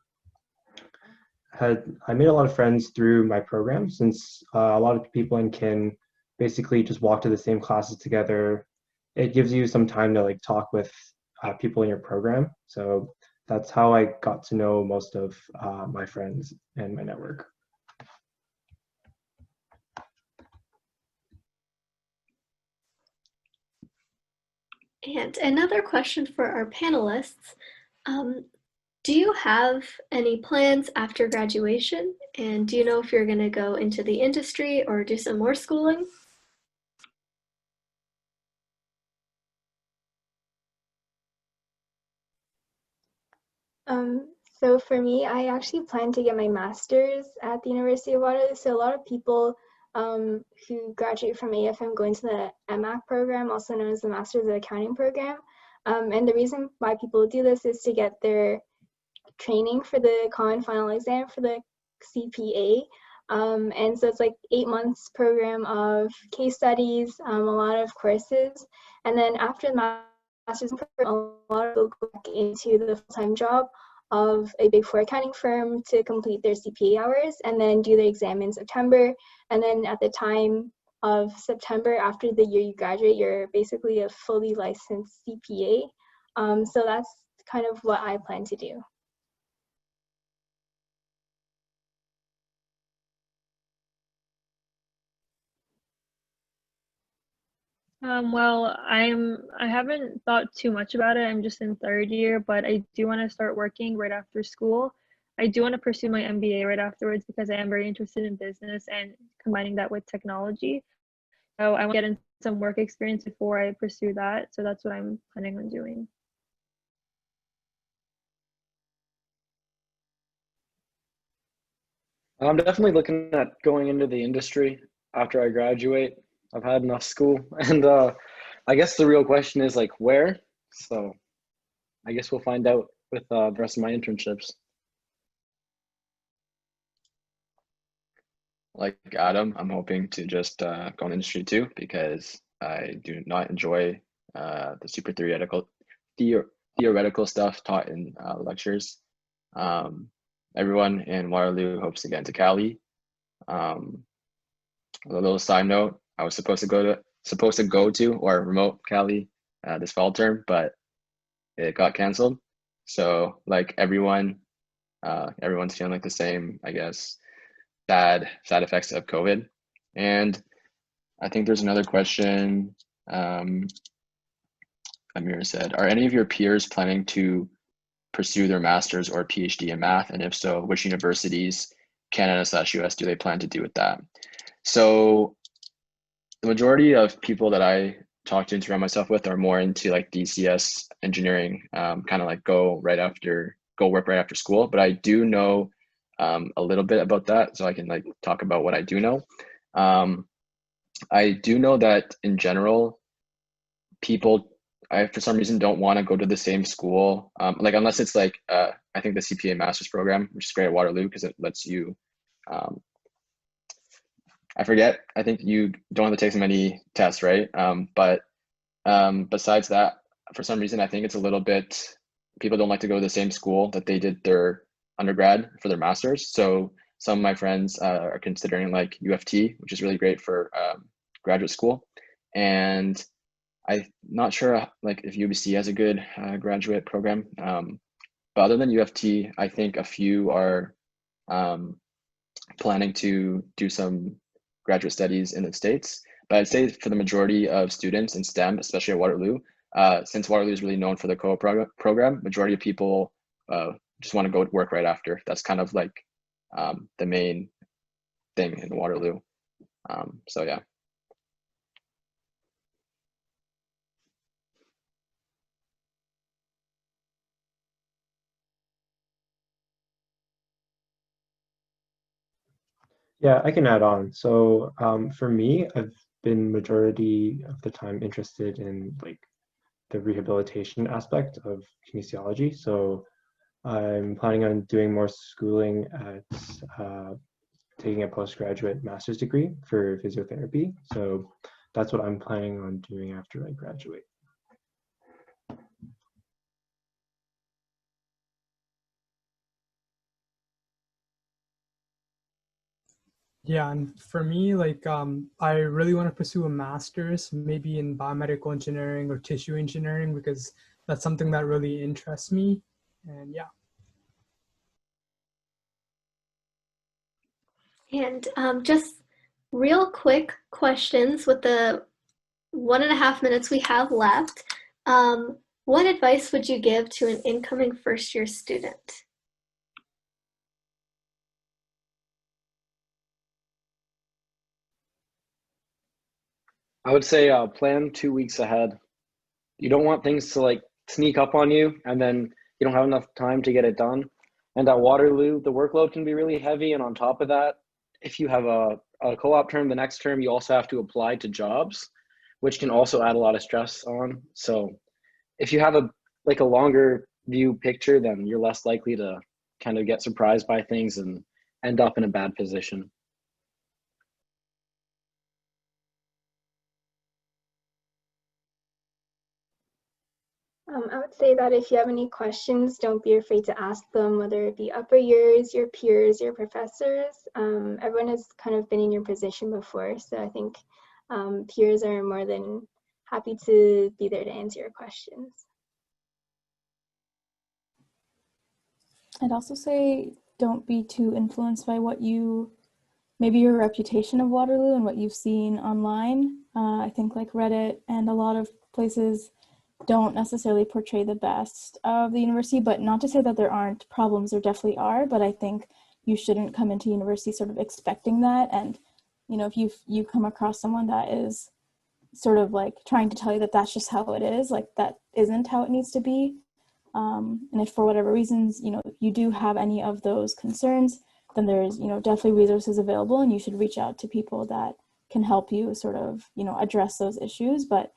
made a lot of friends through my program, since a lot of people in kin basically just walk to the same classes together. It gives you some time to like talk with people in your program. So that's how I got to know most of my friends and my network. And another question for our panelists. Do you have any plans after graduation? And do you know if you're going to go into the industry or do some more schooling? So for me, I actually plan to get my master's at the University of Waterloo. So a lot of people who graduate from AFM go into the MAC program, also known as the Master's of Accounting program. And the reason why people do this is to get their training for the common final exam for the CPA. And so it's like 8 months program of case studies, a lot of courses. And then after the master's program, a lot of people go back into the full-time job of a Big Four accounting firm to complete their CPA hours and then do the exam in September. And then at the time of September, after the year you graduate, you're basically a fully licensed CPA. So that's kind of what I plan to do. Well, I haven't thought too much about it. I'm just in third year, but I do want to start working right after school. I do want to pursue my MBA right afterwards because I am very interested in business and combining that with technology. So I want to get in some work experience before I pursue that. So that's what I'm planning on doing. I'm definitely looking at going into the industry after I graduate. I've had enough school, and I guess the real question is like where. So I guess we'll find out with the rest of my internships. Like Adam, I'm hoping to just go in industry too, because I do not enjoy the super theoretical stuff taught in lectures. Everyone in Waterloo hopes to get into Cali. A little side note: I was supposed to go to or remote Cali this fall term, but it got canceled. So like everyone's feeling like the same, I guess, side effects of COVID. And I think there's another question. Amir said, are any of your peers planning to pursue their master's or PhD in math? And if so, which universities, Canada/US, do they plan to do with that? So the majority of people that I talk to and surround myself with are more into like DCS engineering, kind of like go work right after school. But I do know a little bit about that, so I can like talk about what I do know. I do know that in general, people, for some reason, don't want to go to the same school, like unless it's like I think the CPA master's program, which is great at Waterloo because it lets you. I forget. I think you don't have to take so many tests, right? But besides that, for some reason, I think it's a little bit. People don't like to go to the same school that they did their undergrad for their masters. So some of my friends are considering like UFT, which is really great for graduate school. And I'm not sure like if UBC has a good graduate program. But other than UFT, I think a few are planning to do some graduate studies in the States. But I'd say for the majority of students in STEM, especially at Waterloo, since Waterloo is really known for the co-op program, majority of people just want to go work right after. That's kind of like the main thing in Waterloo. So yeah. Yeah, I can add on. So for me, I've been majority of the time interested in like the rehabilitation aspect of kinesiology. So I'm planning on doing more schooling at taking a postgraduate master's degree for physiotherapy. So that's what I'm planning on doing after I graduate. Yeah, and for me, like I really want to pursue a master's, maybe in biomedical engineering or tissue engineering, because that's something that really interests me. And yeah. And just real quick questions with the 1.5 minutes we have left. What advice would you give to an incoming first-year student? I would say plan 2 weeks ahead. You don't want things to like sneak up on you and then you don't have enough time to get it done. And at Waterloo, the workload can be really heavy. And on top of that, if you have a co-op term, the next term, you also have to apply to jobs, which can also add a lot of stress on. So if you have a longer view picture, then you're less likely to kind of get surprised by things and end up in a bad position. I would say that if you have any questions, don't be afraid to ask them, whether it be upper years, your peers, your professors. Everyone has kind of been in your position before, so I think peers are more than happy to be there to answer your questions. I'd also say don't be too influenced by maybe your reputation of Waterloo and what you've seen online. I think like Reddit and a lot of places don't necessarily portray the best of the university, but not to say that there aren't problems, there definitely are, but I think you shouldn't come into university sort of expecting that. And, you know, if you come across someone that is sort of like trying to tell you that that's just how it is, like that isn't how it needs to be. And if for whatever reasons, you know, you do have any of those concerns, then there's, you know, definitely resources available and you should reach out to people that can help you sort of, you know, address those issues. But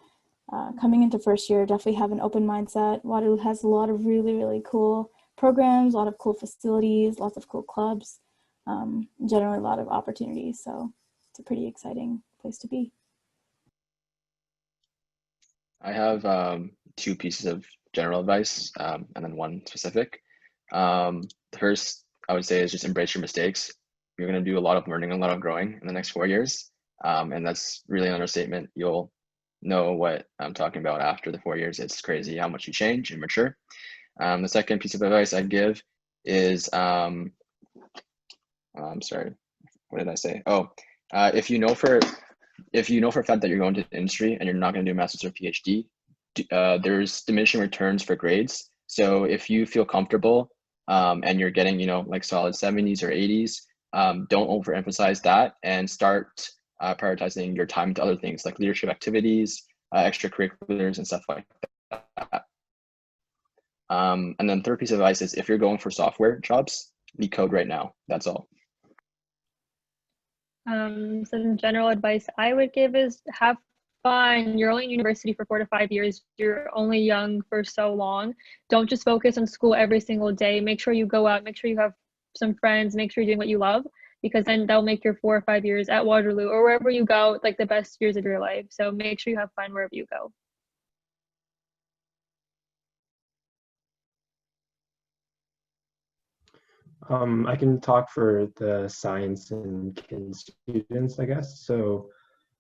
coming into first year, definitely have an open mindset. Waterloo has a lot of really, really cool programs, a lot of cool facilities, lots of cool clubs, generally a lot of opportunities. So it's a pretty exciting place to be. I have 2 pieces of general advice and then one specific. The first I would say is just embrace your mistakes. You're going to do a lot of learning, a lot of growing in the next 4 years. And that's really an understatement. You'll know what I'm talking about after the 4 years. It's crazy how much you change and mature. The second piece of advice I'd give is, I'm sorry, what did I say? Oh, if you know for a fact that you're going to the industry and you're not going to do a master's or PhD, there's diminishing returns for grades. So if you feel comfortable and you're getting, you know, like solid 70s or 80s, don't overemphasize that and start prioritizing your time to other things like leadership activities, extracurriculars, and stuff like that. And then third piece of advice is if you're going for software jobs, leak code right now. That's all. Some general advice I would give is have fun. You're only in university for 4 to 5 years. You're only young for so long. Don't just focus on school every single day. Make sure you go out, make sure you have some friends, make sure you're doing what you love, because then that'll make your 4 or 5 years at Waterloo or wherever you go like the best years of your life. So make sure you have fun wherever you go. I can talk for the science and kin students, I guess. So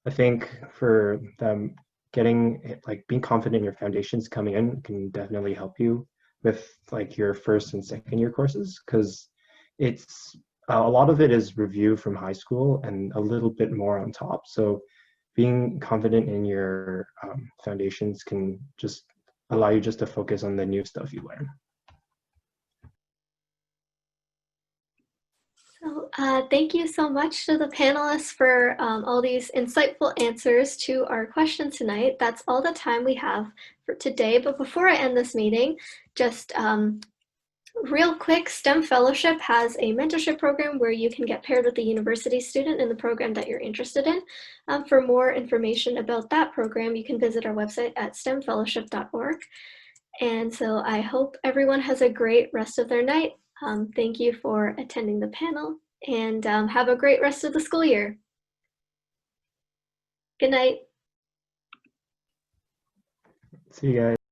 I think for them getting like being confident in your foundations coming in can definitely help you with like your first and second year courses, because it's a lot of it is review from high school and a little bit more on top. So being confident in your foundations can just allow you just to focus on the new stuff you learn. So thank you so much to the panelists for all these insightful answers to our question tonight. That's all the time we have for today. But before I end this meeting, just Real quick, STEM Fellowship has a mentorship program where you can get paired with a university student in the program that you're interested in. For more information about that program, you can visit our website at stemfellowship.org. And so I hope everyone has a great rest of their night. Thank you for attending the panel, and have a great rest of the school year. Good night. See you guys.